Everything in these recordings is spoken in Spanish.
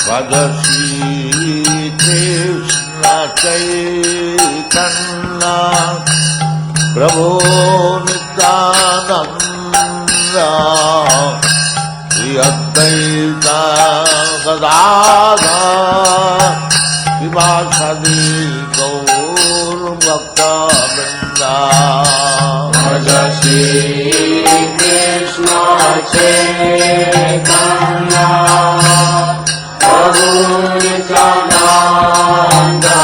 Radhashi Krishna Chaitanya Prabhu Nityananda Shri Advaita Gadadhar Srivasadi Gaur Bhakta Vrinda Radhashi Krishna Chaitanya Prabhu Nityananda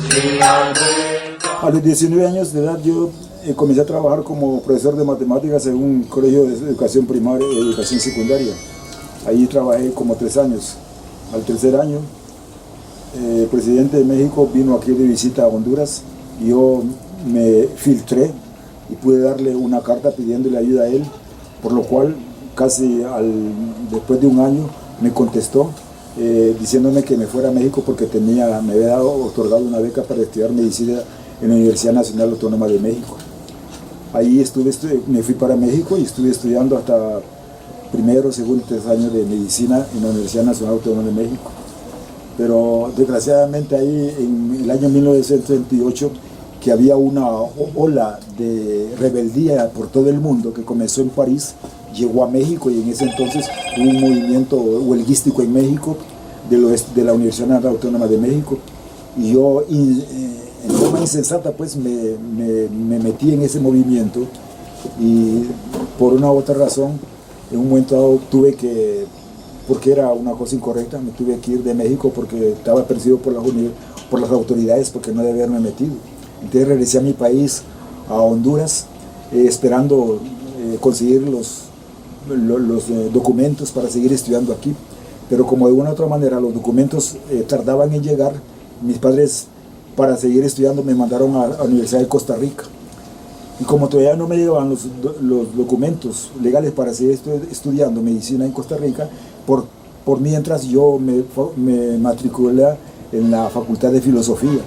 Shri Advaita. A los 19 años de edad yo comencé a trabajar como profesor de matemáticas en un colegio de educación primaria y educación secundaria. Ahí trabajé como 3 años. Al tercer año, el presidente de México vino aquí de visita a Honduras y yo me filtré y pude darle una carta pidiéndole ayuda a él, por lo cual casi después de un año me contestó diciéndome que me fuera a México porque me había otorgado una beca para estudiar medicina en la Universidad Nacional Autónoma de México. Ahí me fui para México y estuve estudiando hasta primero, segundo y tercer año de medicina en la Universidad Nacional Autónoma de México. Pero desgraciadamente ahí en el año 1938, que había una ola de rebeldía por todo el mundo que comenzó en París, llegó a México y en ese entonces hubo un movimiento huelguístico en México de la Universidad Nacional Autónoma de México. Y yo en forma insensata pues me metí en ese movimiento y por una u otra razón en un momento dado porque era una cosa incorrecta, me tuve que ir de México porque estaba perseguido por las autoridades porque no debía haberme metido. Entonces regresé a mi país, a Honduras, esperando conseguir los documentos para seguir estudiando aquí. Pero como de una u otra manera los documentos tardaban en llegar, mis padres para seguir estudiando me mandaron a la Universidad de Costa Rica. Y como todavía no me llegaban los documentos legales para seguir estudiando medicina en Costa Rica, por mientras yo me matriculé en la Facultad de Filosofía.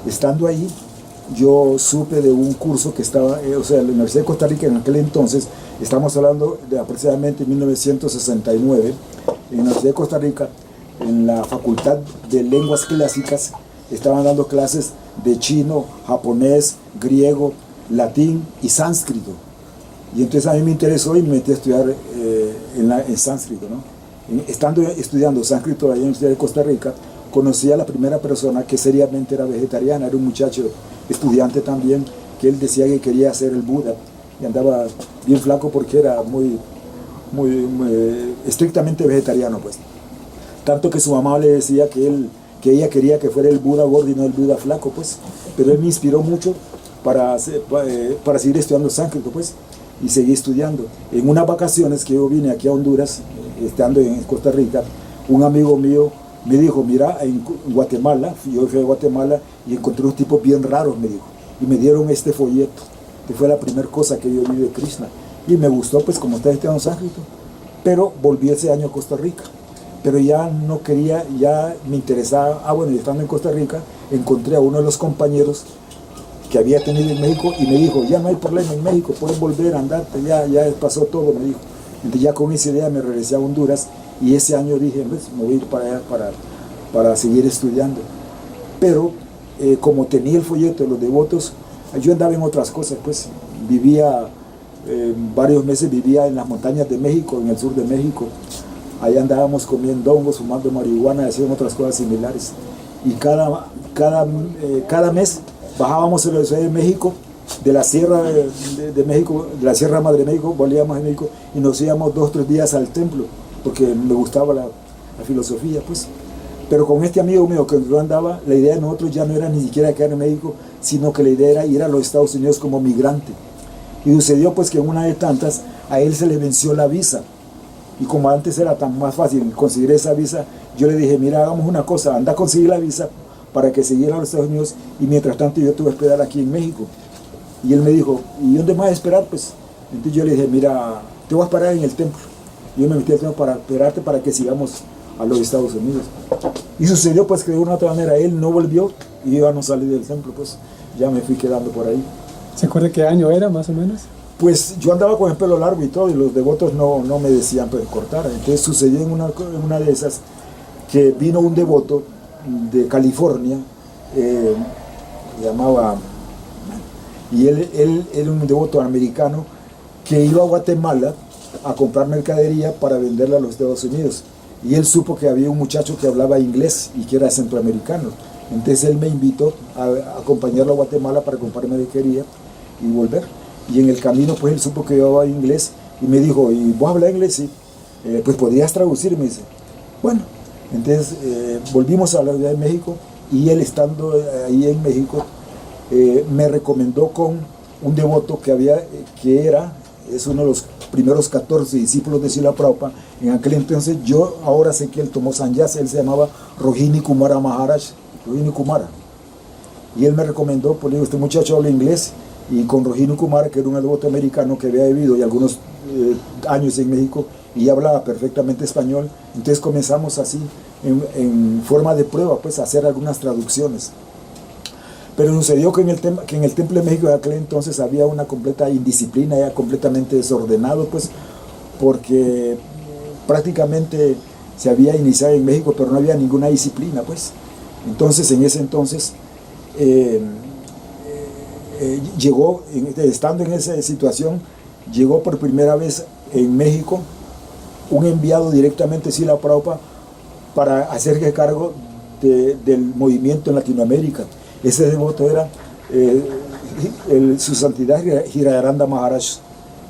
Estando ahí, yo supe de un curso que estaba, la Universidad de Costa Rica en aquel entonces, estamos hablando de aproximadamente 1969, en la Universidad de Costa Rica, en la Facultad de Lenguas Clásicas, estaban dando clases de chino, japonés, griego, latín y sánscrito. Y entonces a mí me interesó y me metí a estudiar en sánscrito, ¿no? Estando estudiando sánscrito allá en la Universidad de Costa Rica, conocí a la primera persona que seriamente era vegetariana, era un muchacho estudiante también, que él decía que quería ser el Buda, y andaba bien flaco porque era muy estrictamente vegetariano, pues. Tanto que su mamá le decía que ella quería que fuera el Buda gordo y no el Buda flaco, pues. Pero él me inspiró mucho para seguir estudiando sánscrito, pues, y seguí estudiando. En unas vacaciones que yo vine aquí a Honduras, estando en Costa Rica, un amigo mío me dijo, mira, en Guatemala, yo fui a Guatemala y encontré unos tipos bien raros, me dijo, y me dieron este folleto, que fue la primera cosa que yo vi de Krishna, y me gustó, pues, como está estudiando sánscrito, pero volví ese año a Costa Rica, pero ya no quería, ya me interesaba, bueno, y estando en Costa Rica, encontré a uno de los compañeros que había tenido en México y me dijo, ya no hay problema en México, puedes volver a andarte, ya pasó todo, me dijo. Entonces ya con esa idea me regresé a Honduras y ese año dije, pues, me voy a ir para allá para seguir estudiando. Pero como tenía el folleto de los devotos, yo andaba en otras cosas, pues vivía, varios meses vivía en las montañas de México, en el sur de México. Ahí andábamos comiendo hongos, fumando marihuana y hacíamos otras cosas similares. Y cada mes bajábamos a la Ciudad de México, de la Sierra de México, de la Sierra Madre de México, volvíamos a México y nos íbamos 2 o 3 días al templo, porque me gustaba la filosofía, pues. Pero con este amigo mío que yo andaba, la idea de nosotros ya no era ni siquiera quedar en México, sino que la idea era ir a los Estados Unidos como migrante. Y sucedió pues que en una de tantas, a él se le venció la visa. Y como antes era tan más fácil conseguir esa visa, yo le dije, mira, hagamos una cosa, anda a conseguir la visa para que se llegue a los Estados Unidos y mientras tanto yo te voy a esperar aquí en México. Y él me dijo, ¿y dónde me vas a esperar? Pues entonces yo le dije, mira, te voy a esperar en el templo. Yo me metí al templo para esperarte para que sigamos a los Estados Unidos. Y sucedió pues que de una u otra manera él no volvió y yo ya no salí del templo, pues ya me fui quedando por ahí. ¿Se acuerda qué año era más o menos? Pues yo andaba con el pelo largo y todo, y los devotos no me decían pues cortar. Entonces sucedió en una de esas que vino un devoto de California, se llamaba, y él era un devoto americano que iba a Guatemala a comprar mercadería para venderla a los Estados Unidos. Y él supo que había un muchacho que hablaba inglés y que era centroamericano. Entonces él me invitó a acompañarlo a Guatemala para comprar mercadería y volver. Y en el camino pues él supo que yo hablaba inglés y me dijo, ¿y vos hablas inglés? Sí. Pues podrías traducir, me dice. Bueno, entonces volvimos a la Ciudad de México y él estando ahí en México me recomendó con un devoto es uno de los primeros 14 discípulos de Srila Prabhupada. En aquel entonces, yo ahora sé que él tomó sannyasa, él se llamaba Rohini Kumara Maharaj, Rohini Kumara. Y él me recomendó, pues le digo, este muchacho habla inglés, y con Rohini Kumara, que era un devoto americano que había vivido y algunos años en México, y hablaba perfectamente español. Entonces comenzamos así, en forma de prueba, pues a hacer algunas traducciones. Pero sucedió que en el Templo de México de aquel entonces había una completa indisciplina, ya completamente desordenado, pues, porque prácticamente se había iniciado en México, pero no había ninguna disciplina, pues. Entonces, en ese entonces, llegó, estando en esa situación, llegó por primera vez en México un enviado directamente de Srila Prabhupada para hacerse cargo del movimiento en Latinoamérica. Ese devoto era su santidad Hridayaranda Maharaj,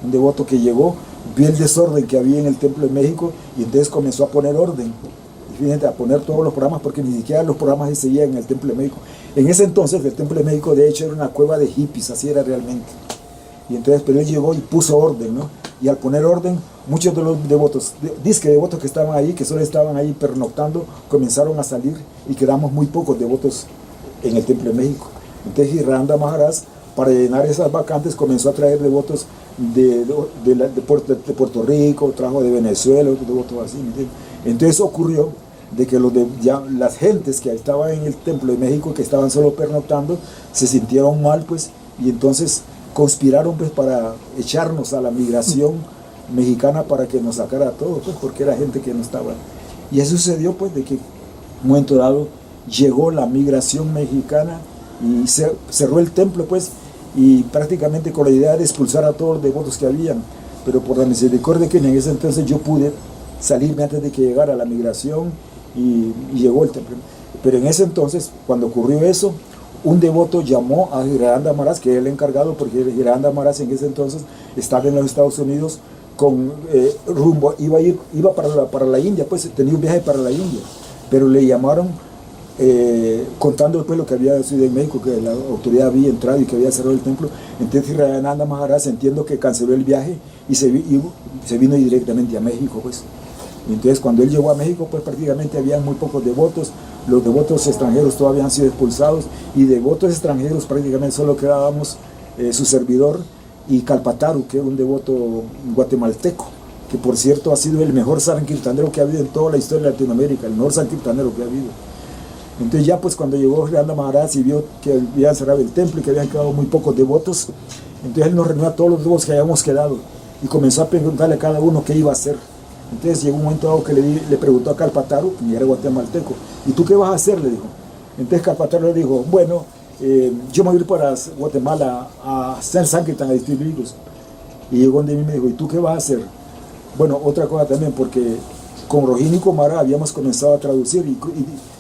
un devoto que llegó, vio el desorden que había en el Templo de México y entonces comenzó a poner orden, y fíjate, a poner todos los programas, porque ni siquiera los programas se seguían en el Templo de México. En ese entonces el Templo de México de hecho era una cueva de hippies, así era realmente. Y entonces, pero él llegó y puso orden, ¿no? Y al poner orden, muchos de los devotos, devotos que estaban ahí, que solo estaban ahí pernoctando, comenzaron a salir y quedamos muy pocos devotos en el Templo de México. Entonces Hridayaranda Maharaj, para llenar esas vacantes, comenzó a traer devotos de Puerto Rico, trajo de Venezuela, otros devotos así. Entonces ocurrió de que las gentes que estaban en el Templo de México, que estaban solo pernoctando, se sintieron mal, pues, y entonces conspiraron pues para echarnos a la migración mexicana para que nos sacara a todos, pues, porque era gente que no estaba. Y eso sucedió pues de que en un momento dado llegó la migración mexicana y cerró el templo, pues, y prácticamente con la idea de expulsar a todos los devotos que habían. Pero por la misericordia que en ese entonces yo pude salirme antes de que llegara la migración y llegó el templo. Pero en ese entonces, cuando ocurrió eso, un devoto llamó a Hridayaranda Maharaj, que era el encargado, porque Hridayaranda Maharaj en ese entonces estaba en los Estados Unidos con rumbo, iba para la India, pues tenía un viaje para la India, pero le llamaron contando después lo que había sucedido en México, que la autoridad había entrado y que había cerrado el templo. Entonces Hridayaranda Maharaj, entiendo que canceló el viaje y se vino directamente a México, pues. Y entonces cuando él llegó a México, pues prácticamente había muy pocos devotos, los devotos extranjeros todavía han sido expulsados, y devotos extranjeros prácticamente solo quedábamos su servidor y Kalpataru, que es un devoto guatemalteco, que por cierto ha sido el mejor sankirtanero que ha habido en toda la historia de Latinoamérica, el mejor sankirtanero que ha habido. Entonces ya pues cuando llegó Hridayaranda Maharaj y vio que habían cerrado el templo y que habían quedado muy pocos devotos, entonces él nos reunió a todos los devotos que habíamos quedado y comenzó a preguntarle a cada uno qué iba a hacer. Entonces llegó un momento dado que le preguntó a Kalpataru, que era guatemalteco, ¿y tú qué vas a hacer?, le dijo. Entonces Kalpataru le dijo, bueno, yo me voy a ir para Guatemala a hacer sankirtan, a distribuir libros. Y llegó donde mí y me dijo, ¿y tú qué vas a hacer? Bueno, otra cosa también, porque con Rohini Kumara habíamos comenzado a traducir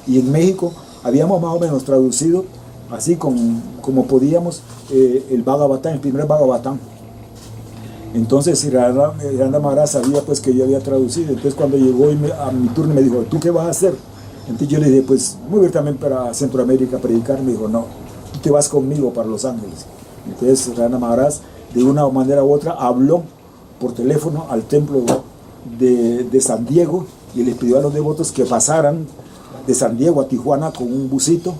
y en México habíamos más o menos traducido, así como podíamos, el Bhagavatam, el primer Bhagavatam. Entonces Hridayaranda Maharaj sabía pues que yo había traducido. Entonces cuando llegó a mi turno me dijo, ¿tú qué vas a hacer? Entonces yo le dije, pues me voy a ir también para Centroamérica a predicar. Me dijo, no, tú te vas conmigo para Los Ángeles. Entonces Hridayaranda Maharaj de una manera u otra habló por teléfono al templo de San Diego y les pidió a los devotos que pasaran de San Diego a Tijuana con un busito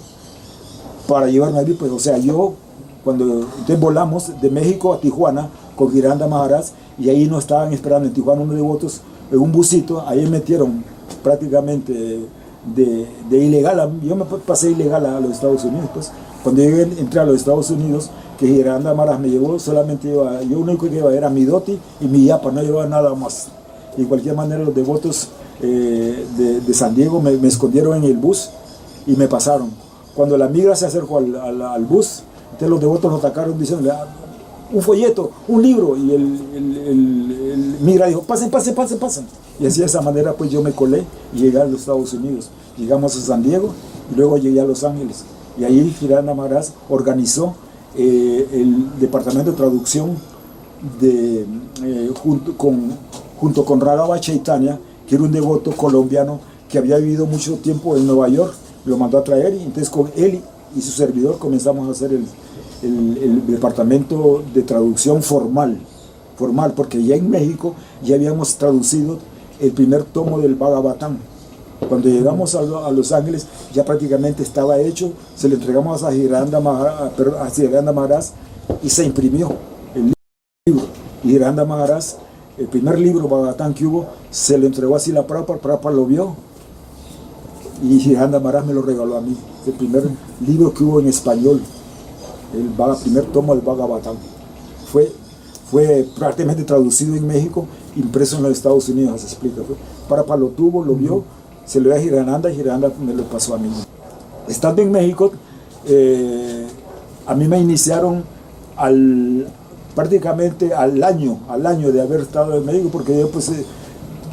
para llevarme allí. Pues o sea, entonces volamos de México a Tijuana con Hridayaranda Maharaj, y ahí nos estaban esperando en Tijuana unos devotos en un busito. Ahí metieron prácticamente de ilegal, yo me pasé ilegal a los Estados Unidos, pues. Cuando entré a los Estados Unidos, que Giranda Maharaj me llevó, solamente yo único que llevaba era mi dhoti y mi yapa, no llevaba nada más. Y de cualquier manera los devotos de San Diego me escondieron en el bus y me pasaron. Cuando la migra se acercó al bus, entonces los devotos lo atacaron diciéndole, un folleto, un libro, y el migra dijo, pasen. Y así de esa manera pues yo me colé y llegué a los Estados Unidos. Llegamos a San Diego y luego llegué a Los Ángeles. Y ahí Giranda Maharaj organizó el departamento de traducción junto con Radha Chaitanya, que era un devoto colombiano que había vivido mucho tiempo en Nueva York. Lo mandó a traer y entonces con él y su servidor comenzamos a hacer el departamento de traducción formal, porque ya en México ya habíamos traducido el primer tomo del Bhagavatam. Cuando llegamos a Los Ángeles ya prácticamente estaba hecho, se lo entregamos a Giranda Maharaj y se imprimió el libro. Y Giranda Maharaj, el primer libro Bhagavatam que hubo, se lo entregó a Srila Prabhupada, Prabhupada lo vio y Giranda Maharaj me lo regaló a mí, el primer libro que hubo en español, el primer tomo del Bhagavatam. Fue prácticamente traducido en México, impreso en los Estados Unidos, se explica. Prabhupada lo tuvo, lo vio, se lo dio a Girananda y Girananda me lo pasó a mí. Estando en México, a mí me iniciaron prácticamente al año de haber estado en México, porque yo pues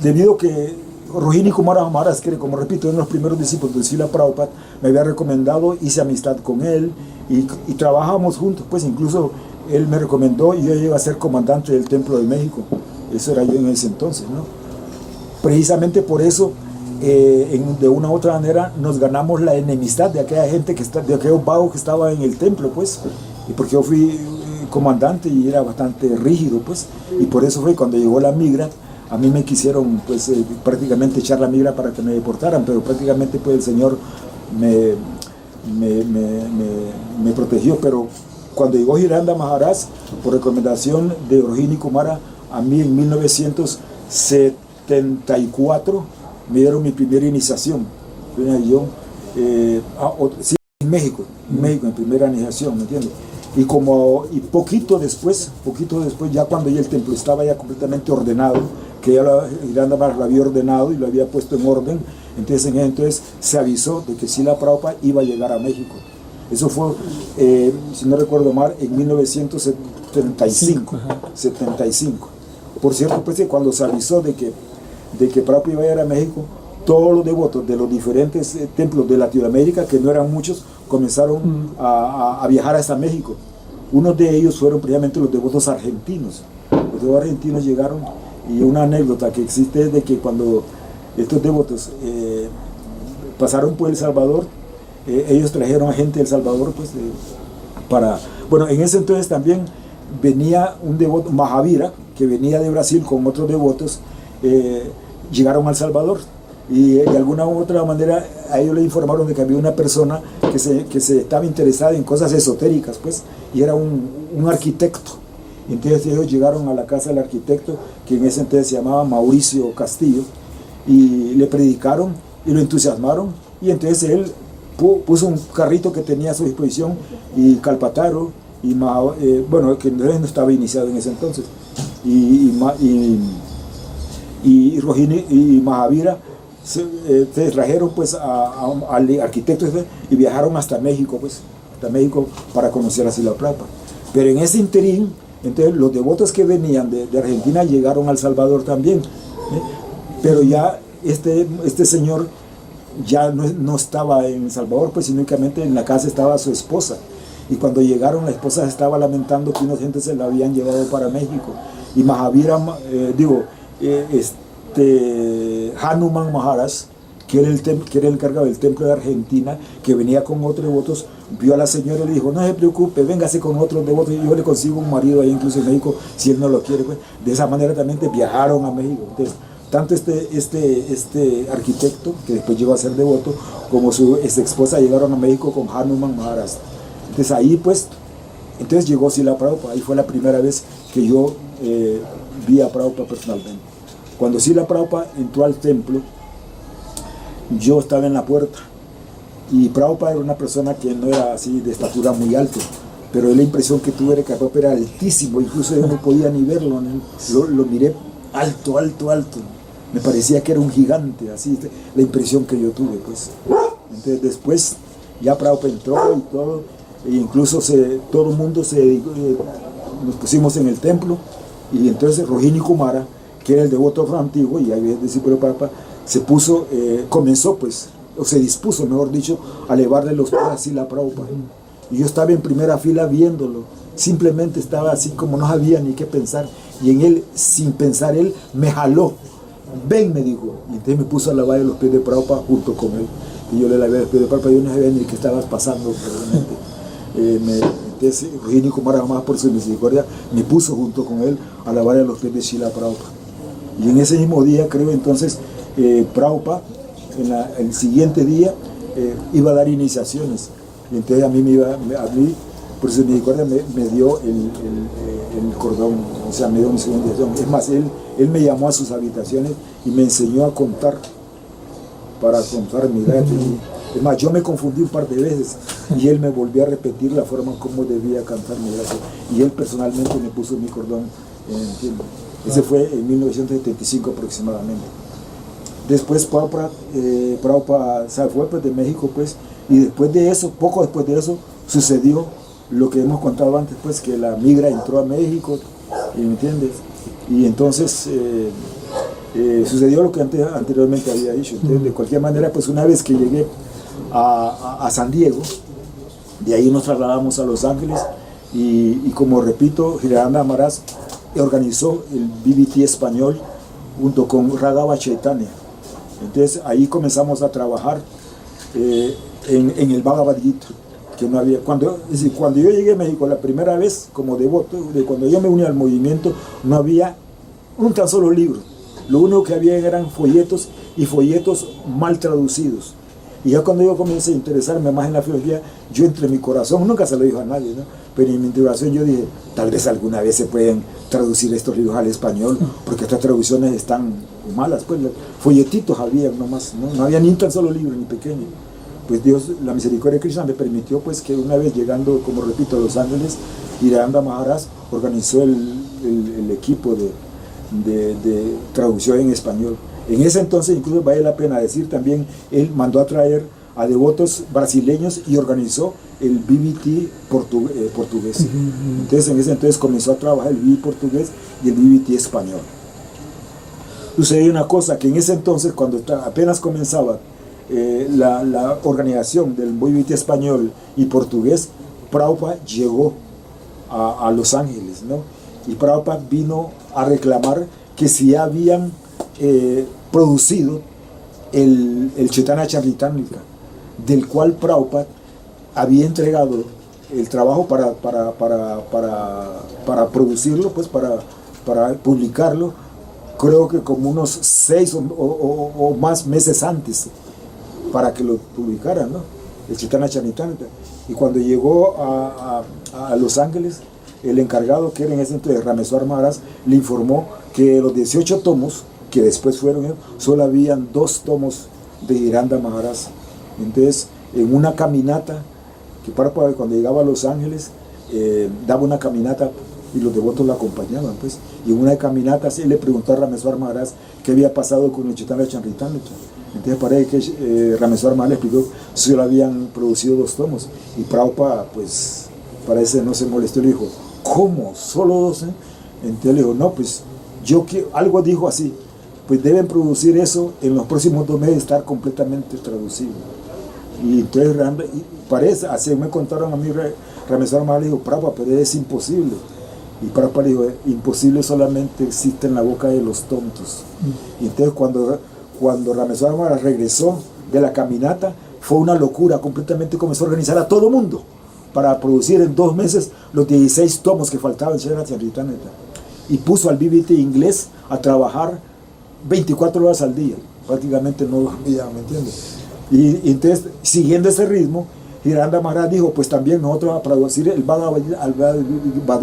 debido a que Rohini Kumara Maharaj, que como repito, uno de los primeros discípulos de Srila Prabhupada, me había recomendado, hice amistad con él y trabajamos juntos, pues incluso él me recomendó y yo llegué a ser comandante del Templo de México. Eso era yo en ese entonces, ¿no? Precisamente por eso, de una u otra manera, nos ganamos la enemistad de aquella gente de aquellos vagos que estaban en el templo, pues, y porque yo fui comandante y era bastante rígido, pues, y por eso fue cuando llegó la migra, a mí me quisieron, pues, prácticamente echar la migra para que me deportaran, pero prácticamente, pues, el Señor me protegió. Pero cuando llegó Giranda Maharaj, por recomendación de Rohini Kumara, a mí en 1974 me dieron mi primera iniciación. Yo, sí, en México, mi primera iniciación, ¿me entiendes? Y poquito después, ya cuando ya el templo estaba ya completamente ordenado, que ya Giranda Maharaj lo había ordenado y lo había puesto en orden, entonces se avisó de que Srila Prabhupada iba a llegar a México. Eso fue, si no recuerdo mal, en 1975. Por cierto, pues que cuando se avisó de que Prabhupada iba a llegar a México, todos los devotos de los diferentes templos de Latinoamérica, que no eran muchos, comenzaron a viajar hasta México. Unos de ellos fueron precisamente los devotos argentinos. Los devotos argentinos llegaron, y una anécdota que existe es de que cuando estos devotos pasaron por El Salvador, ellos trajeron a gente de El Salvador, pues, bueno, en ese entonces también venía un devoto, Mahavira, que venía de Brasil con otros devotos, llegaron a El Salvador. Y de alguna u otra manera a ellos le informaron de que había una persona que se estaba interesada en cosas esotéricas, pues, y era un arquitecto. Entonces ellos llegaron a la casa del arquitecto, que en ese entonces se llamaba Mauricio Castillo, y le predicaron y lo entusiasmaron, y entonces él puso un carrito que tenía a su disposición, y Kalpataru, bueno, que no estaba iniciado en ese entonces, y Rohini y Mahavira se trajeron pues al arquitecto y viajaron hasta México, pues, para conocer a Srila Prabhupada. Pero en ese interín, entonces los devotos que venían de Argentina llegaron a El Salvador también, pero ya este señor ya no estaba en El Salvador, pues, sino únicamente en la casa estaba su esposa. Y cuando llegaron, la esposa estaba lamentando que una gente se la habían llevado para México. Y Mahavira, Hanuman Maharaj, que era el encargado del templo de Argentina, que venía con otros devotos, vio a la señora y le dijo: no se preocupe, véngase con otros devotos, yo le consigo un marido ahí incluso en México, si él no lo quiere. Pues, de esa manera también viajaron a México. Entonces, tanto este arquitecto, que después llegó a ser devoto, como su ex esposa llegaron a México con Hanuman Maharaj. Entonces ahí pues, entonces llegó Srila Prabhupada. Ahí fue la primera vez que yo vi a Prabhupada personalmente. Cuando Srila Prabhupada entró al templo, yo estaba en la puerta, y Prabhupada era una persona que no era así de estatura muy alta, pero la impresión que tuve era que Prabhupada era altísimo, incluso yo no podía ni verlo, ¿no? Lo miré alto, alto, alto, me parecía que era un gigante, así, la impresión que yo tuve, pues. Entonces después ya Prabhupada entró y todo, e incluso todo el mundo nos pusimos en el templo, y entonces Rohini Kumara, que era el devoto antiguo, y había el discípulo de Prabhupada, comenzó pues, o se dispuso, mejor dicho, a elevarle los pies así a Prabhupada. Y yo estaba en primera fila viéndolo, simplemente estaba así como no sabía ni qué pensar, y en él, sin pensar, él me jaló, ven, me dijo, y entonces me puso a lavar los pies de Prabhupada junto con él, y yo le lavé los pies de Prabhupada, yo no sabía ni qué estabas pasando, realmente. Entonces Rohini Kumara, más por su misericordia, me puso junto con él a lavarle los pies de Srila Prabhupada. Y en ese mismo día, creo entonces, Prabhupada, el siguiente día, iba a dar iniciaciones. Y entonces a mí, por su misericordia, me dio el cordón, o sea, me dio mi segunda iniciación. Es más, él me llamó a sus habitaciones y me enseñó a contar, para contar mi edad. Es más, yo me confundí un par de veces y él me volvió a repetir la forma como debía cantar mi edad. Y él personalmente me puso mi cordón en el tiempo. Ese fue en 1975 aproximadamente. Después Prabhupada se fue pues, de México, pues, y después de eso, poco después de eso, sucedió lo que hemos contado antes, pues, que la migra entró a México, ¿me entiendes? Y entonces sucedió lo que anteriormente había dicho. Entonces, de cualquier manera, pues una vez que llegué a San Diego, de ahí nos trasladamos a Los Ángeles, y como repito, Hirananda Maharaj organizó el BBT español junto con Radhava Chaitanya. Entonces ahí comenzamos a trabajar en el Bhagavad Gita, que no había, cuando yo llegué a México la primera vez como devoto, cuando yo me uní al movimiento, no había un tan solo libro. Lo único que había eran folletos, y folletos mal traducidos. Y ya cuando yo comencé a interesarme más en la filosofía, yo entre mi corazón, nunca se lo dijo a nadie, ¿no? Pero en mi corazón yo dije, tal vez alguna vez se pueden traducir estos libros al español, porque estas traducciones están malas, pues folletitos había nomás, no había ni un tan solo libro, ni pequeño. Pues Dios, la misericordia de Krishna me permitió pues que una vez llegando, como repito, a Los Ángeles, Hirananda Maharaj organizó el equipo de traducción en español. En ese entonces, incluso vale la pena decir también, él mandó a traer a devotos brasileños y organizó el BBT portugués. Entonces en ese entonces comenzó a trabajar el BBT portugués y el BBT español. Sucedió una cosa, que en ese entonces, cuando apenas comenzaba la organización del BBT español y portugués, Prabhupada llegó a Los Ángeles, ¿no? Y Prabhupada vino a reclamar que si habían producido el Chaitanya Charitamrita, del cual Prabhupada había entregado el trabajo para producirlo, pues para publicarlo, creo que como unos 6 o más meses antes, para que lo publicaran, ¿no? El Chaitanya Charitamrita. Y cuando llegó a Los Ángeles, el encargado, que era en ese entonces Rameswar Maharaj, le informó que los 18 tomos que después fueron, solo habían 2 tomos de Hirananda Maharaj. Entonces, en una caminata, que Prabhupada cuando llegaba a Los Ángeles, daba una caminata y los devotos lo acompañaban, pues. Y en una caminata él le preguntó a Rameswar Maharaj qué había pasado con el Chaitanya Charitamrita. Entonces parece que Rameswar Maharaj le explicó que solo habían producido 2 tomos. Y Prabhupada, pues, parece no se molestó y le dijo, ¿cómo? ¿Solo 2? Entonces le dijo, no, pues, algo dijo así, pues deben producir eso en los próximos 2 meses, estar completamente traducido. Y entonces parece, así me contaron a mí, Rameswar Maharaj le dijo, Prabhupada, pero es imposible. Y Prabhupada le dijo, imposible solamente existe en la boca de los tontos. Y entonces cuando Rameswar Maharaj regresó de la caminata, fue una locura, completamente comenzó a organizar a todo mundo para producir en 2 meses los 16 tomos que faltaban en Chaitanya Charitamrita. Y puso al BBT inglés a trabajar 24 horas al día, prácticamente no dormía, ¿me entiendes? Y entonces, siguiendo ese ritmo, Hirananda Maharaj dijo, pues también nosotros vamos a producir el Bhagavad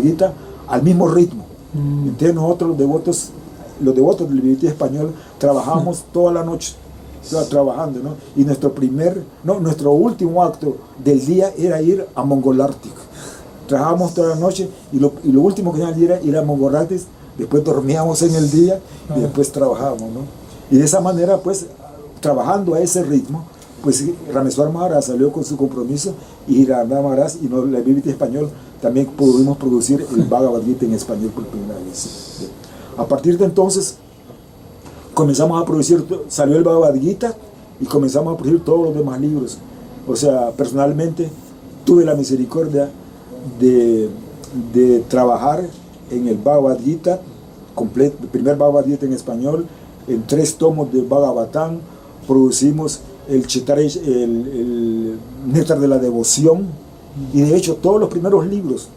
Gita al mismo ritmo. Entonces nosotros los devotos del BBT español trabajamos toda la noche, trabajando, ¿no? Y nuestro último acto del día era ir a Mongol Ártico. trabajábamos toda la noche y lo último que hacíamos era ir a Mongorates, después dormíamos en el día y después trabajábamos, ¿no? Y de esa manera, pues, trabajando a ese ritmo, pues Rameswar Maharaj salió con su compromiso y Hiranda Maharaj y la Biblia español también pudimos producir el Bhagavad Gita en español por primera vez. A partir de entonces comenzamos a producir, salió el Bhagavad Gita y comenzamos a producir todos los demás libros. O sea, personalmente tuve la misericordia de trabajar en el Bhagavad Gita completo, el primer Bhagavad Gita en español, en 3 tomos del Bhagavatam. Producimos el Néctar de la Devoción, y de hecho todos los primeros libros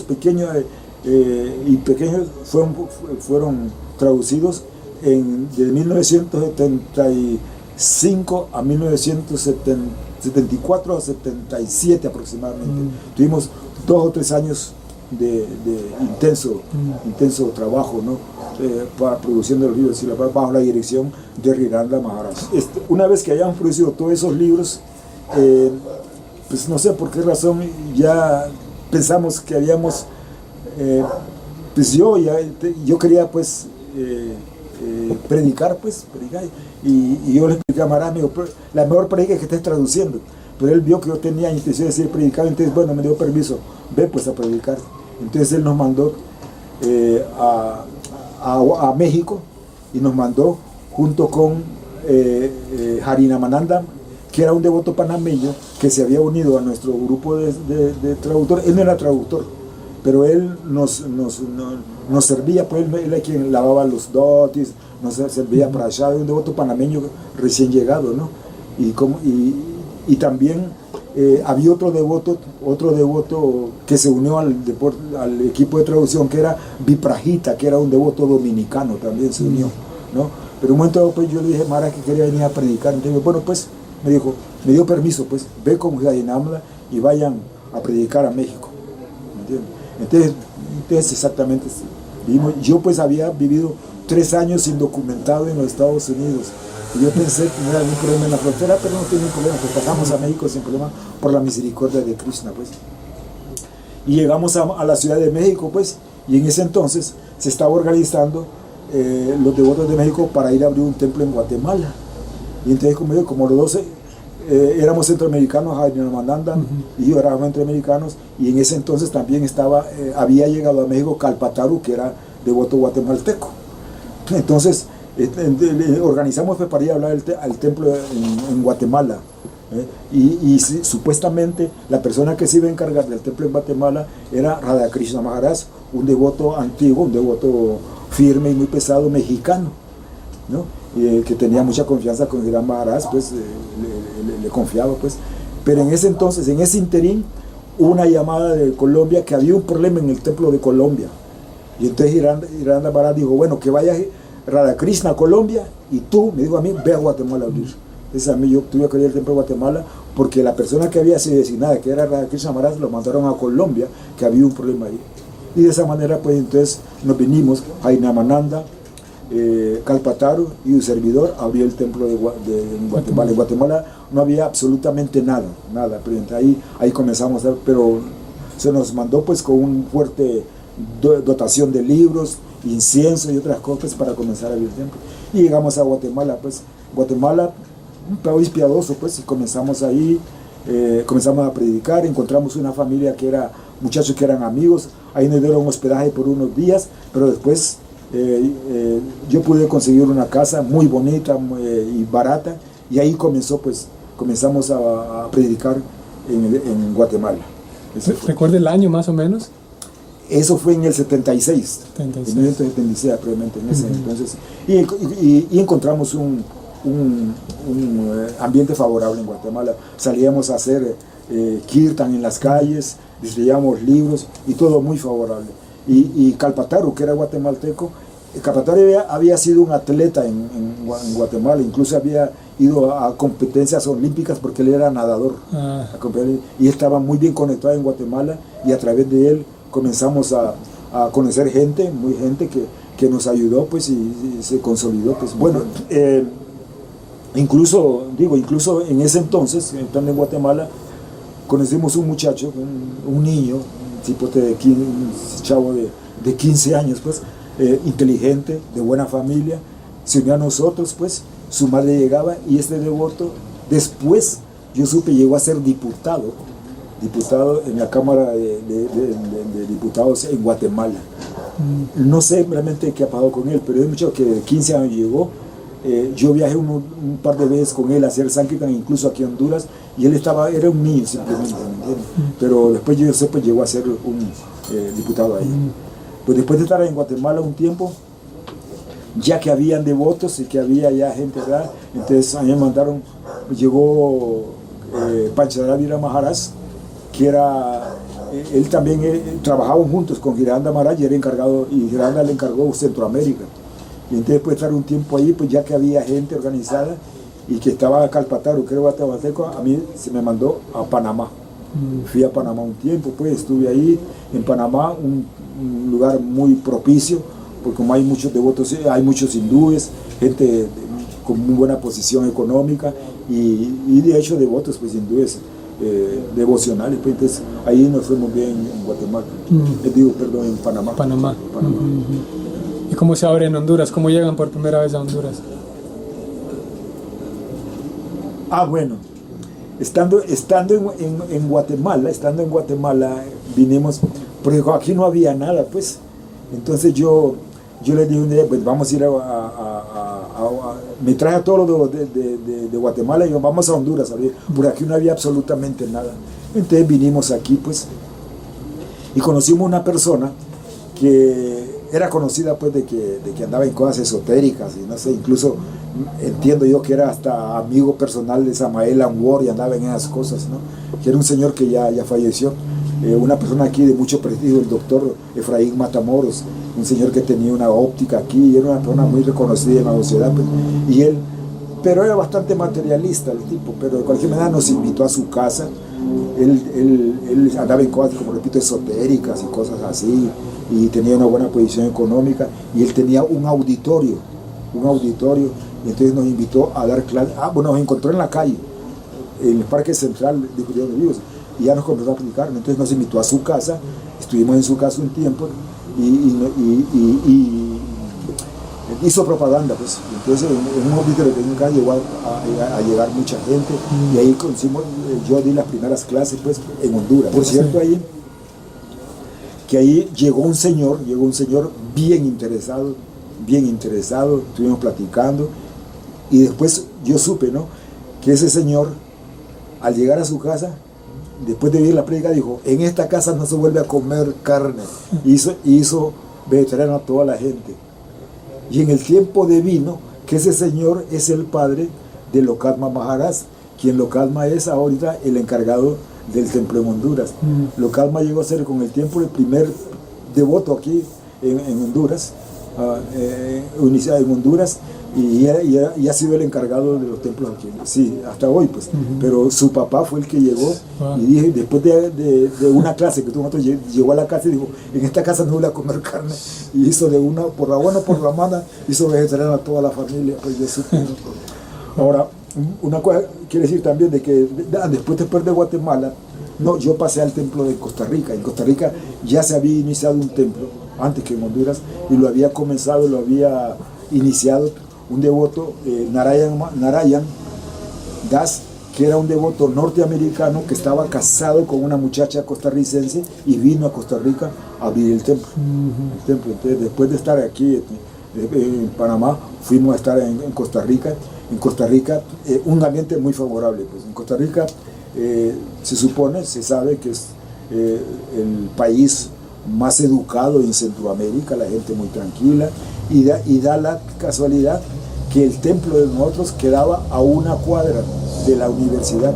pequeños y pequeños fueron traducidos de 1975 a 1974 a 77 aproximadamente. Tuvimos 2 o 3 años de intenso trabajo, ¿no? Para produciendo los libros bajo la dirección de Hiranda Maharaj. Una vez que hayamos producido todos esos libros, pues no sé por qué razón ya pensamos que habíamos, pues yo quería pues predicar, y yo le expliqué a Maharaj, me dijo, la mejor predica es que estés traduciendo, pero él vio que yo tenía intención de ser predicado, entonces bueno, me dio permiso, ve pues a predicar. Entonces él nos mandó a México, y nos mandó junto con Harinamananda, que era un devoto panameño que se había unido a nuestro grupo de traductores. Él no era traductor, pero él nos servía, pues él era quien lavaba los dotis, nos servía para allá, de un devoto panameño recién llegado, ¿no? Y también había otro devoto que se unió al equipo de traducción, que era Viprajita, que era un devoto dominicano, también se unió, ¿no? Pero un momento después yo le dije a Maharaj que quería venir a predicar. Entonces, bueno, pues me dio permiso, pues ve con Jayinamla y vayan a predicar a México, ¿me entiendes? Entonces exactamente, yo pues había vivido 3 años indocumentado en los Estados Unidos, y yo pensé que no era ningún problema en la frontera, pero no tenía ningún problema, pues pasamos a México sin problema por la misericordia de Krishna, pues. Y llegamos a la Ciudad de México, pues, y en ese entonces se estaba organizando los devotos de México para ir a abrir un templo en Guatemala. Y entonces como los 12 éramos centroamericanos, Harinamananda y yo éramos centroamericanos, y en ese entonces también había llegado a México Kalpataru, que era devoto guatemalteco. Entonces organizamos para ir a hablar al templo en Guatemala, y supuestamente la persona que se iba a encargar del templo en Guatemala era Radhakrishna Maharaj, un devoto antiguo, un devoto firme y muy pesado mexicano, ¿no? Que tenía mucha confianza con Hiram Maharaj, pues le confiaba, pues. Pero en ese entonces, en ese interín, hubo una llamada de Colombia que había un problema en el templo de Colombia, y entonces Hiranda Maharaj dijo, bueno, que vaya Radhakrishna a Colombia, y tú, me dijo a mí, ve a Guatemala a abrir. Entonces a mí yo tuve que ir al templo de Guatemala, porque la persona que había sido designada, que era Radhakrishna Maharaj, lo mandaron a Colombia, que había un problema ahí. Y de esa manera, pues entonces nos vinimos, Harinamananda, Kalpataru y un servidor abrió el templo en Guatemala. En Guatemala no había absolutamente nada, pero ahí comenzamos, pero se nos mandó pues con un fuerte dotación de libros, incienso y otras cosas para comenzar a abrir el templo. Y llegamos a Guatemala, pues Guatemala, un país piadoso, pues, y comenzamos ahí, comenzamos a predicar, encontramos una familia que era muchachos que eran amigos, ahí nos dieron hospedaje por unos días, pero después yo pude conseguir una casa muy bonita y barata, y ahí comenzamos a predicar en Guatemala. ¿Recuerda el año más o menos? Eso fue en el 76, en 1976 probablemente, en ese entonces, y encontramos un ambiente favorable en Guatemala. Salíamos a hacer kirtan en las calles, distribuíamos libros y todo muy favorable. Y Kalpataru, que era guatemalteco, Kalpataru había sido un atleta en Guatemala, incluso había ido a competencias olímpicas porque él era nadador, y estaba muy bien conectado en Guatemala, y a través de él comenzamos a conocer gente que nos ayudó, pues, y se consolidó, pues. Bueno, incluso en ese entonces, estando en Guatemala, conocimos un muchacho, un niño, un tipo de un chavo de 15 años, pues, inteligente, de buena familia, se unió a nosotros, pues, su madre llegaba y este devoto, después yo supe, llegó a ser diputado en la Cámara de Diputados en Guatemala. No sé realmente qué ha pasado con él, pero es un muchacho que de 15 años llegó. Yo viajé un par de veces con él a hacer Sánkirtan, incluso aquí en Honduras, y él era un niño simplemente, ¿me entiendes? Pero después yo sé, pues llegó a ser un diputado ahí. Pues después de estar en Guatemala un tiempo, ya que habían devotos y que había ya gente acá, entonces a mí me mandaron, llegó Panchadravira Maharaj, que era, él también trabajaban juntos con Giranda Maharaj y era encargado, y Giranda le encargó Centroamérica. Y entonces después de estar un tiempo ahí, pues ya que había gente organizada y que estaba Calpataru, que era guatemalteco, a mí se me mandó a Panamá. Fui a Panamá un tiempo, pues estuve ahí en Panamá, un lugar muy propicio, porque como hay muchos devotos, hay muchos hindúes, gente con muy buena posición económica y de hecho devotos pues hindúes devocionales, pues entonces ahí nos fuimos bien en Guatemala, perdón, en Panamá. Panamá. ¿Y cómo se abre en Honduras? ¿Cómo llegan por primera vez a Honduras? Bueno, estando en Guatemala, vinimos, porque aquí no había nada, pues. Entonces yo le dije un día, pues vamos a ir me traje a todos los de Guatemala y yo, vamos a Honduras, porque aquí no había absolutamente nada. Entonces vinimos aquí, pues, y conocimos una persona que era conocida, pues, de que andaba en cosas esotéricas, y no sé, incluso entiendo yo que era hasta amigo personal de Samael Anwar y andaba en esas cosas, ¿no? Que era un señor que ya falleció. Una persona aquí de mucho prestigio, el doctor Efraín Matamoros, un señor que tenía una óptica aquí, y era una persona muy reconocida en la sociedad, pues, y él, pero era bastante materialista el tipo, pero de cualquier manera nos invitó a su casa. Él andaba en cosas, como repito, esotéricas y cosas así, y tenía una buena posición económica, y él tenía un auditorio, y entonces nos invitó a dar clases. Bueno, nos encontró en la calle, en el Parque Central de Judíos Vivos, y ya nos comenzó a aplicar. Entonces nos invitó a su casa, estuvimos en su casa un tiempo y hizo propaganda, pues. Entonces en un auditorio que nunca llegó a llegar mucha gente, y ahí yo di las primeras clases, pues, en Honduras. Por cierto, ahí llegó un señor bien interesado, estuvimos platicando, y después yo supe, ¿no?, que ese señor, al llegar a su casa, después de oír la prédica, dijo: en esta casa no se vuelve a comer carne. Hizo vegetariano a toda la gente. Y en el tiempo de vino, que ese señor es el padre de Lokatma Maharaj, quien Lokatma es ahorita el encargado del templo en Honduras. Lokatma llegó a ser con el tiempo el primer devoto aquí en Honduras, iniciado en Honduras, y ha sido el encargado de los templos aquí, sí, hasta hoy, pues. Pero su papá fue el que llegó, y dije, después de una clase que tuvo nosotros, llegó a la casa y dijo: en esta casa no voy a comer carne, y hizo de una, por la buena o por la mala, hizo vegetariana a toda la familia, pues, de su tío. Ahora, una cosa quiere decir también de que después de Guatemala, no, yo pasé al templo de Costa Rica. En Costa Rica ya se había iniciado un templo antes que en Honduras, y lo había iniciado un devoto, Narayan Das, que era un devoto norteamericano que estaba casado con una muchacha costarricense y vino a Costa Rica a abrir el templo. Entonces, después de estar aquí en Panamá, fuimos a estar en Costa Rica. En Costa Rica, un ambiente muy favorable, pues. En Costa Rica se sabe que es el país más educado en Centroamérica, la gente muy tranquila, y da la casualidad que el templo de nosotros quedaba a una cuadra de la universidad.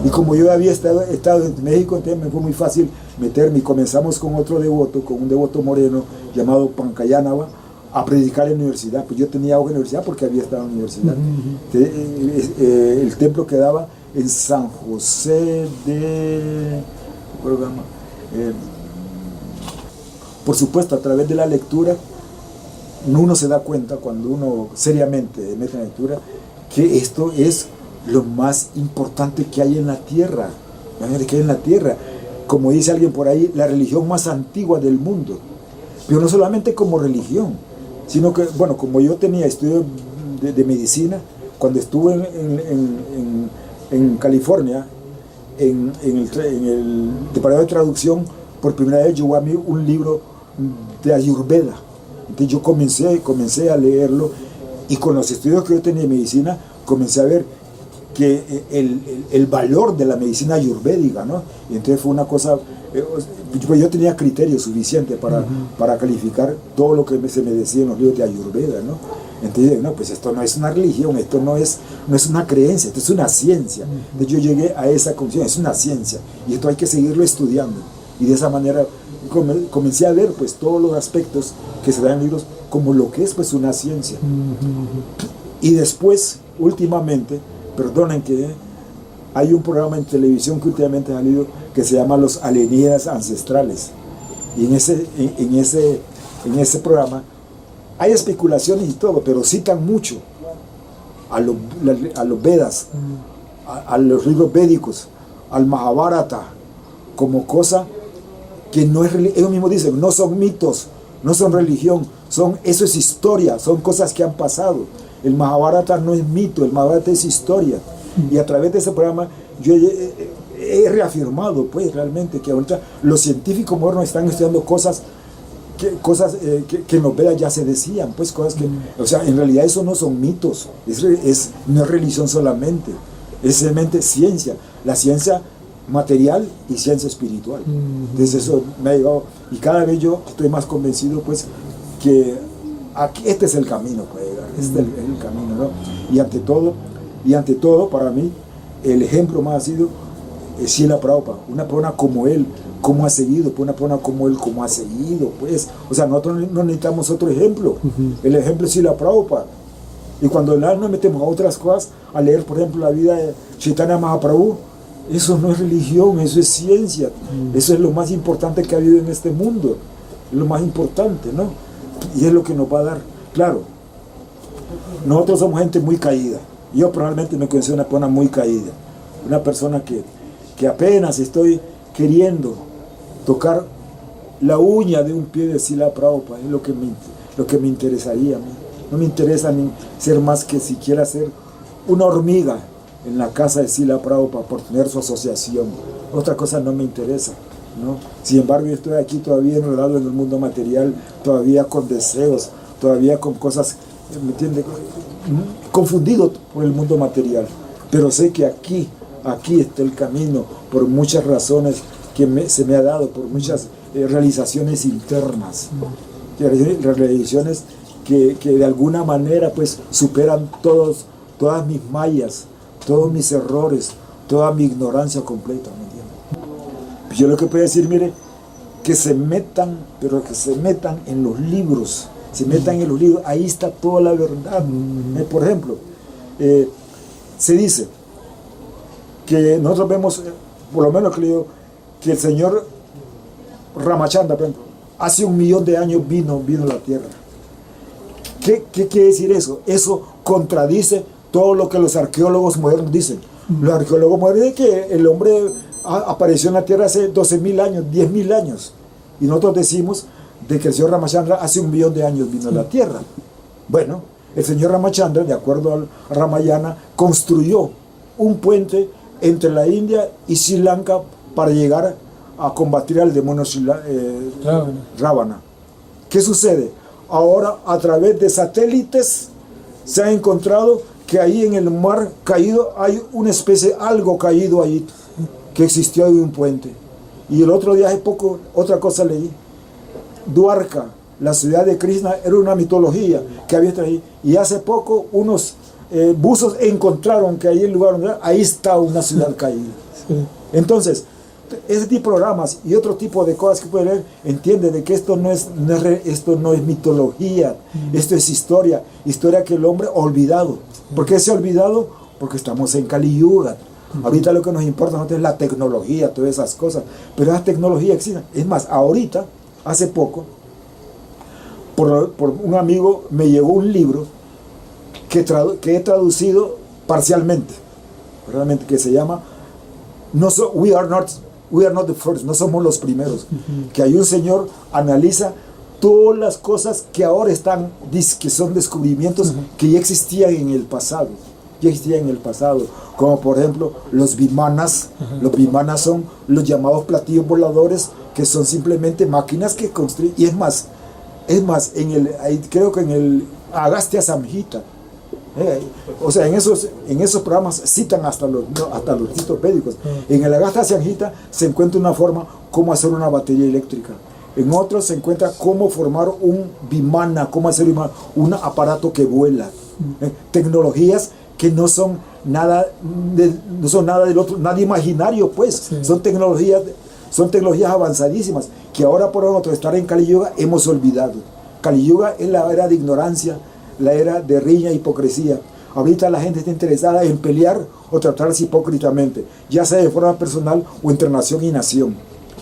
Y como yo había estado en México, entonces me fue muy fácil meterme, y comenzamos con un devoto moreno llamado Pancayánaba, a predicar en la universidad. Pues yo tenía auge en la universidad porque había estado en la universidad. El templo quedaba en San José de... por supuesto, a través de la lectura, uno se da cuenta, cuando uno seriamente mete en la lectura, que esto es lo más importante que hay en la tierra. imagínate que hay en la tierra, como dice alguien por ahí, la religión más antigua del mundo, pero no solamente como religión, sino que, bueno, como yo tenía estudios de medicina, cuando estuve en California, en el departamento de traducción, por primera vez llegó a mí un libro de Ayurveda. Entonces yo comencé a leerlo, y con los estudios que yo tenía de medicina, comencé a ver que el valor de la medicina ayurvédica, ¿no? Y entonces fue una cosa, yo tenía criterio suficiente para calificar todo lo que se me decía en los libros de Ayurveda, ¿no? Entonces, no, pues esto no es una religión, esto no es una creencia, esto es una ciencia. Entonces yo llegué a esa conclusión, es una ciencia, y esto hay que seguirlo estudiando. Y de esa manera comencé a ver pues todos los aspectos que se dan en libros como lo que es pues una ciencia. Y después, últimamente, perdonen que hay un programa en televisión que últimamente ha salido que se llama Los Alienígenas Ancestrales. Y en ese programa hay especulaciones y todo, pero citan mucho a los Vedas, a los libros védicos, al Mahabharata, como cosa que no es religión. Ellos mismos dicen, no son mitos, no son religión, eso es historia, son cosas que han pasado. El Mahabharata no es mito, el Mahabharata es historia. Y a través de ese programa yo he reafirmado pues realmente que ahorita los científicos modernos están estudiando cosas que en los Vedas ya se decían, pues cosas que, o sea, en realidad eso no son mitos, no es religión solamente, es simplemente ciencia, la ciencia material y ciencia espiritual. Entonces eso me ha llegado, y cada vez yo estoy más convencido pues que aquí este es el camino para llegar, este es el camino, ¿no? Y ante todo para mí el ejemplo más ha sido Srila Prabhupada, una persona como él, cómo ha seguido, pues una persona como él, cómo ha seguido, pues, o sea, nosotros no necesitamos otro ejemplo, el ejemplo es Srila Prabhupada. Y cuando nos metemos a otras cosas, a leer por ejemplo la vida de Chaitanya Mahaprabhu, eso no es religión, eso es ciencia, eso es lo más importante que ha habido en este mundo, es lo más importante, ¿no? Y es lo que nos va a dar, claro, nosotros somos gente muy caída, yo probablemente me considero una persona muy caída, una persona que apenas estoy queriendo tocar la uña de un pie de Srila Prabhupada, es lo que me interesaría a mí. No me interesa ni ser más que siquiera ser una hormiga en la casa de Srila Prabhupada por tener su asociación. Otra cosa no me interesa, ¿no? Sin embargo, yo estoy aquí todavía enredado en el mundo material, todavía con deseos, todavía con cosas, ¿me entiende? Confundido por el mundo material. Pero sé que aquí está el camino, por muchas razones que se me ha dado, por muchas realizaciones internas, realizaciones que de alguna manera pues superan todas mis mallas, todos mis errores, toda mi ignorancia completa, ¿me entiendes? Yo lo que puedo decir, mire, que se metan, pero que se metan en los libros, ahí está toda la verdad. Por ejemplo, se dice que nosotros vemos, por lo menos que le digo, que el señor Ramachandra, por ejemplo, hace 1 millón de años vino a la tierra. ¿Qué quiere decir eso? Eso contradice todo lo que los arqueólogos modernos dicen. Los arqueólogos modernos dicen que el hombre apareció en la tierra hace 12.000 años, 10.000 años. Y nosotros decimos de que el señor Ramachandra hace 1 millón de años vino a la tierra. Bueno, el señor Ramachandra, de acuerdo al Ramayana, construyó un puente entre la India y Sri Lanka para llegar a combatir al demonio Ravana. ¿Qué sucede? Ahora, a través de satélites, se ha encontrado que ahí en el mar caído hay una especie, algo caído ahí, que existió ahí un puente. Y el otro día, hace poco, otra cosa leí. Dwarka, la ciudad de Krishna, era una mitología que había ahí. Y hace poco, unos buzos encontraron que ahí en el lugar donde ahí está una ciudad caída. Sí. Entonces, ese tipo de programas y otro tipo de cosas que puede leer, entiende de que esto no es mitología, esto es historia que el hombre ha olvidado. ¿Por qué se ha olvidado? Porque estamos en Kali Yuga. Ahorita lo que nos importa no es la tecnología, todas esas cosas, pero esa tecnología existe. Es más, ahorita, hace poco, por un amigo me llegó un libro que he traducido parcialmente, realmente, que se llama we are not the first, no somos los primeros. Que hay un Señor, analiza todas las cosas que ahora están, que son descubrimientos que ya existían en el pasado. Como por ejemplo los vimanas. Los vimanas son los llamados platillos voladores, que son simplemente máquinas que construyen. Y es más, creo que en el Agastya Samhita, o sea, en esos programas citan hasta los textos védicos. En el Agastya Samhita se encuentra una forma cómo hacer una batería eléctrica. En otros se encuentra cómo formar un vimana, cómo hacer un aparato que vuela. Tecnologías que no son nada del otro, nada imaginario, pues. Sí. Son tecnologías avanzadísimas que ahora por nosotros estar en Kali Yuga hemos olvidado. Kali Yuga es la era de ignorancia, la era de riña e hipocresía. Ahorita la gente está interesada en pelear o tratarse hipócritamente, ya sea de forma personal o entre nación y nación.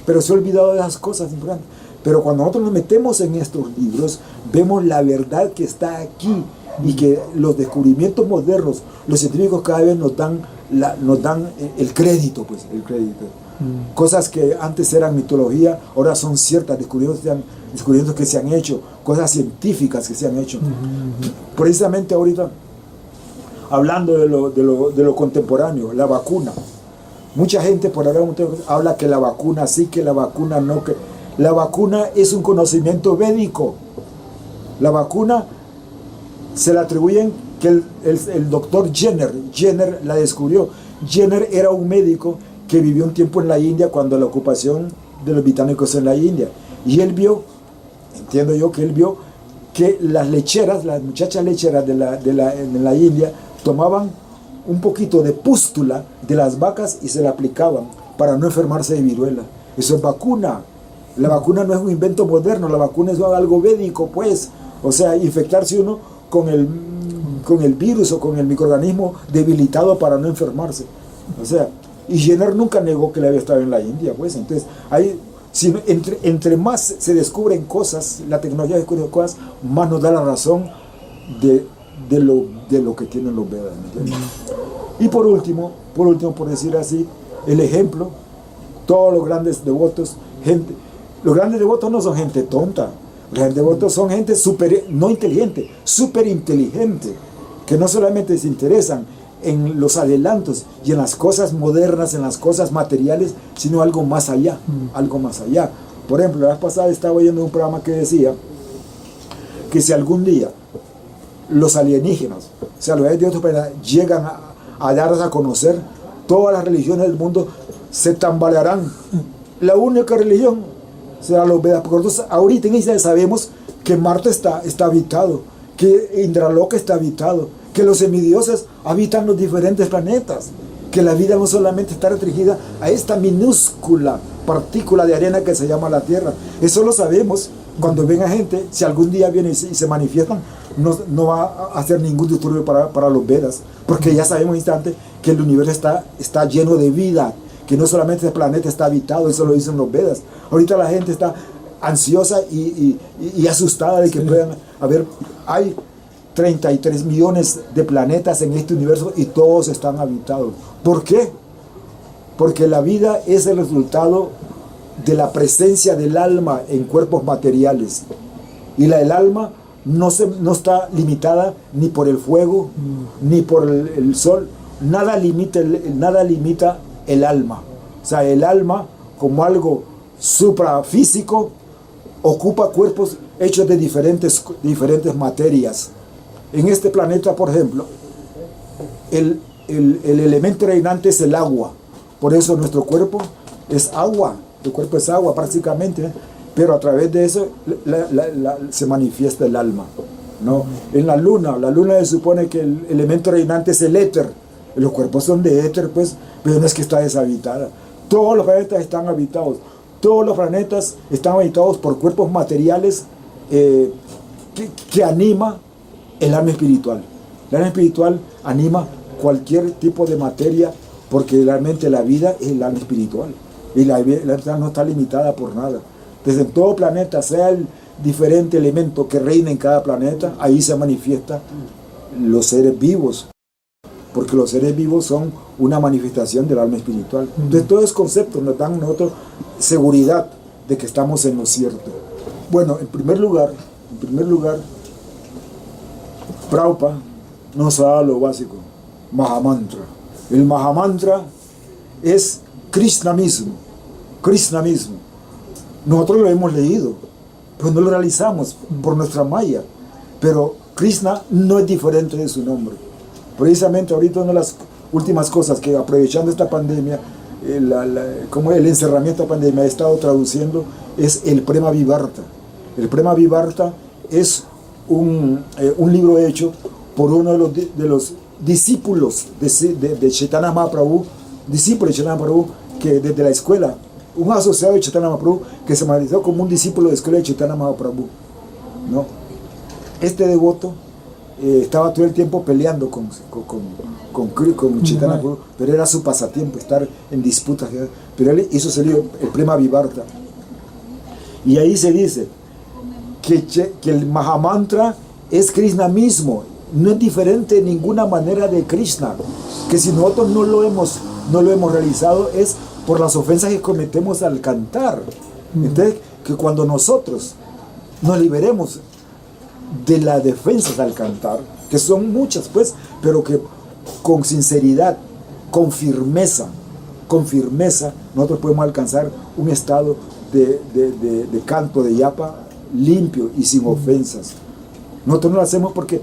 Pero se ha olvidado de esas cosas importantes. Pero cuando nosotros nos metemos en estos libros, vemos la verdad que está aquí y que los descubrimientos modernos, los científicos cada vez nos dan el crédito, pues, el crédito. Cosas que antes eran mitología, ahora son ciertas, descubrimientos que se han hecho, cosas científicas que se han hecho. Precisamente ahorita, hablando de lo contemporáneo, la vacuna. Mucha gente por ahora habla que la vacuna sí, que la vacuna no, que la vacuna es un conocimiento védico. La vacuna se la atribuyen que el doctor Jenner la descubrió. Jenner era un médico que vivió un tiempo en la India cuando la ocupación de los británicos en la India. Y él vio, entiendo yo que él vio que las muchachas lecheras en la India tomaban un poquito de pústula de las vacas y se la aplicaban para no enfermarse de viruela. Eso es vacuna. La vacuna no es un invento moderno, la vacuna es algo védico, pues. O sea, infectarse uno con el virus o con el microorganismo debilitado para no enfermarse. O sea, y Jenner nunca negó que le había estado en la India, pues. Entonces, entre más se descubren cosas, la tecnología descubre cosas, más nos da la razón de lo que tienen los Vedas. Y por último, por decir así, el ejemplo, todos los grandes devotos, los grandes devotos no son gente tonta. Los grandes devotos son gente no inteligente, súper inteligente, que no solamente se interesan en los adelantos y en las cosas modernas, en las cosas materiales, sino algo más allá, algo más allá. Por ejemplo, la vez pasada estaba oyendo un programa que decía que si algún día los alienígenas, o sea, los de otros planetas, llegan a darnos a conocer, todas las religiones del mundo se tambalearán. La única religión será los Vedas, porque nosotros ahorita en Israel sabemos que Marte está habitado, que Indraloka está habitado, que los semidioses habitan los diferentes planetas, que la vida no solamente está restringida a esta minúscula partícula de arena que se llama la Tierra. Eso lo sabemos. Cuando venga gente, si algún día viene y se manifiestan, no va a hacer ningún disturbio para los Vedas, porque ya sabemos instante que el universo está lleno de vida, que no solamente el planeta está habitado, eso lo dicen los Vedas. Ahorita la gente está ansiosa y asustada de que puedan haber, hay 33 millones de planetas en este universo y todos están habitados. ¿Por qué? Porque la vida es el resultado de la presencia del alma en cuerpos materiales. Y el alma no está limitada ni por el fuego, ni por el sol. Nada limita el alma. O sea, el alma, como algo suprafísico, ocupa cuerpos hechos de diferentes materias. En este planeta, por ejemplo, el elemento reinante es el agua. Por eso nuestro cuerpo es agua. El cuerpo es agua prácticamente, pero a través de eso se manifiesta el alma, ¿no? En la luna se supone que el elemento reinante es el éter. Los cuerpos son de éter, pues, pero no es que está deshabitada. Todos los planetas están habitados. Todos los planetas están habitados por cuerpos materiales que anima el alma espiritual. El alma espiritual anima cualquier tipo de materia, porque realmente la vida es el alma espiritual. Y la vida no está limitada por nada. Desde todo planeta, sea el diferente elemento que reina en cada planeta, ahí se manifiestan los seres vivos. porque los seres vivos son una manifestación del alma espiritual. Entonces todos esos conceptos nos dan a nosotros seguridad de que estamos en lo cierto. Bueno, en primer lugar, Prabhupada nos da lo básico, Mahamantra. El Mahamantra es Krishna mismo, Krishna mismo. Nosotros lo hemos leído, pero no lo realizamos por nuestra maya. Pero Krishna no es diferente de su nombre. Precisamente ahorita una de las últimas cosas que, aprovechando esta pandemia, como el encerramiento de la pandemia, he estado traduciendo, es el Prema Vivarta. El Prema Vivarta es un libro hecho por uno de los discípulos de Chaitanya Mahaprabhu, que desde la escuela, un asociado de Chaitanya Mahaprabhu que se manifestó como un discípulo de la escuela de Chaitanya Mahaprabhu, ¿no? Este devoto estaba todo el tiempo peleando con Chaitanya Mahaprabhu, pero era su pasatiempo estar en disputas. Pero él hizo ese libro, el Prema Vivarta, y ahí se dice que el Mahamantra es Krishna mismo, no es diferente de ninguna manera de Krishna, que si nosotros no lo hemos realizado es por las ofensas que cometemos al cantar. Entonces, que cuando nosotros nos liberemos de las defensas al cantar, que son muchas pues, pero que con sinceridad, con firmeza, nosotros podemos alcanzar un estado de canto, de yapa limpio y sin ofensas. Nosotros no lo hacemos porque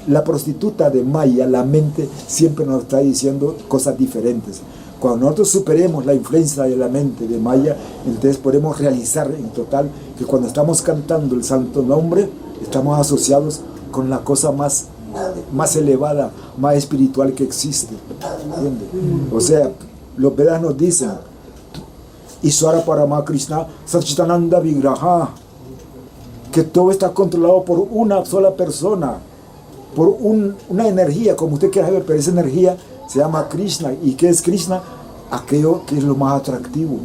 la prostituta de Maya, la mente, siempre nos está diciendo cosas diferentes. Cuando nosotros superemos la influencia de la mente de Maya, entonces podemos realizar en total que cuando estamos cantando el santo nombre, estamos asociados con la cosa más elevada, más espiritual que existe. ¿Entiendes? O sea, los Vedas nos dicen, Iswara Parama Krishna Satchitananda Vigraha, que todo está controlado por una sola persona, por una energía, como usted quiera ver, pero esa energía se llama Krishna. ¿Y qué es Krishna? Aquello que es lo más atractivo.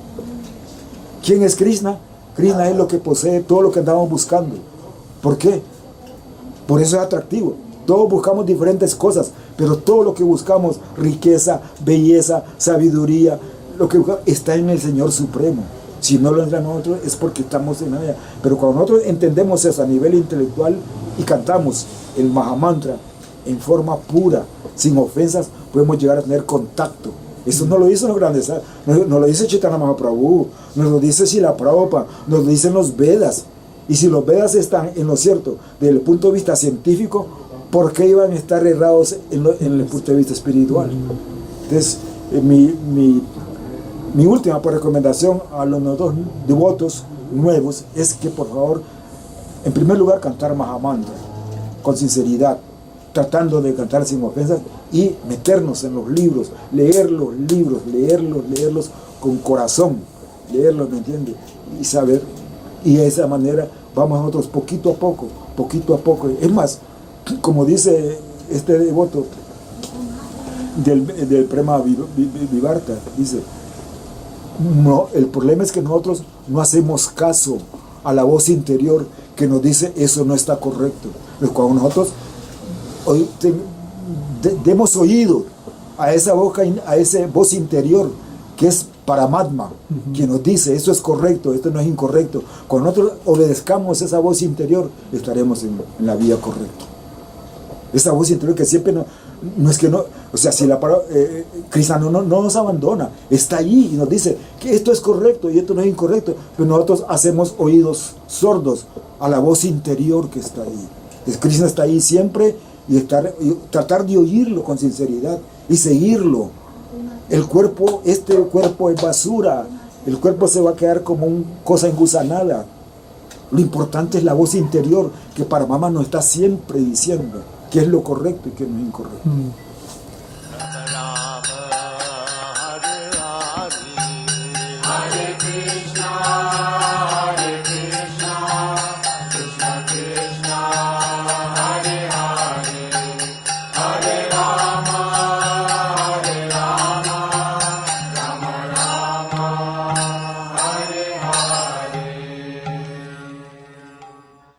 ¿Quién es Krishna? Krishna es lo que posee todo lo que andamos buscando. ¿Por qué? Por eso es atractivo. Todos buscamos diferentes cosas, pero todo lo que buscamos, riqueza, belleza, sabiduría, lo que buscamos, está en el Señor Supremo. Si no lo entra en nosotros es porque estamos en ella. Pero cuando nosotros entendemos eso a nivel intelectual y cantamos el Mahamantra en forma pura, sin ofensas, podemos llegar a tener contacto. Eso no lo dicen los grandes, no lo dice Chaitanya Mahaprabhu, nos lo dice Srila Prabhupada, nos lo dicen los Vedas. Y si los Vedas están en lo cierto desde el punto de vista científico, ¿por qué iban a estar errados en el punto de vista espiritual? Entonces, mi última recomendación a los devotos nuevos es que, por favor, en primer lugar, cantar Mahamantra con sinceridad, tratando de cantar sin ofensas y meternos en los libros, leer los libros, leerlos con corazón, leerlos, ¿me entiende? Y saber, y de esa manera vamos nosotros poquito a poco. Es más, como dice este devoto del Prema Vivarta, dice, no, el problema es que nosotros no hacemos caso a la voz interior que nos dice eso no está correcto. Pero cuando nosotros demos oído a esa voz interior que es Paramatma, que nos dice esto es correcto, esto no es incorrecto, cuando nosotros obedezcamos esa voz interior, estaremos en la vía correcta. Esa voz interior que siempre no es que no, o sea, si Krishna no nos abandona, está allí y nos dice que esto es correcto y esto no es incorrecto, pero nosotros hacemos oídos sordos a la voz interior que está ahí. Entonces, Krishna está ahí siempre y tratar de oírlo con sinceridad y seguirlo. Este cuerpo es basura, el cuerpo se va a quedar como una cosa engusanada. Lo importante es la voz interior que Paramatma nos está siempre diciendo qué es lo correcto y qué no es incorrecto. Hare Krishna.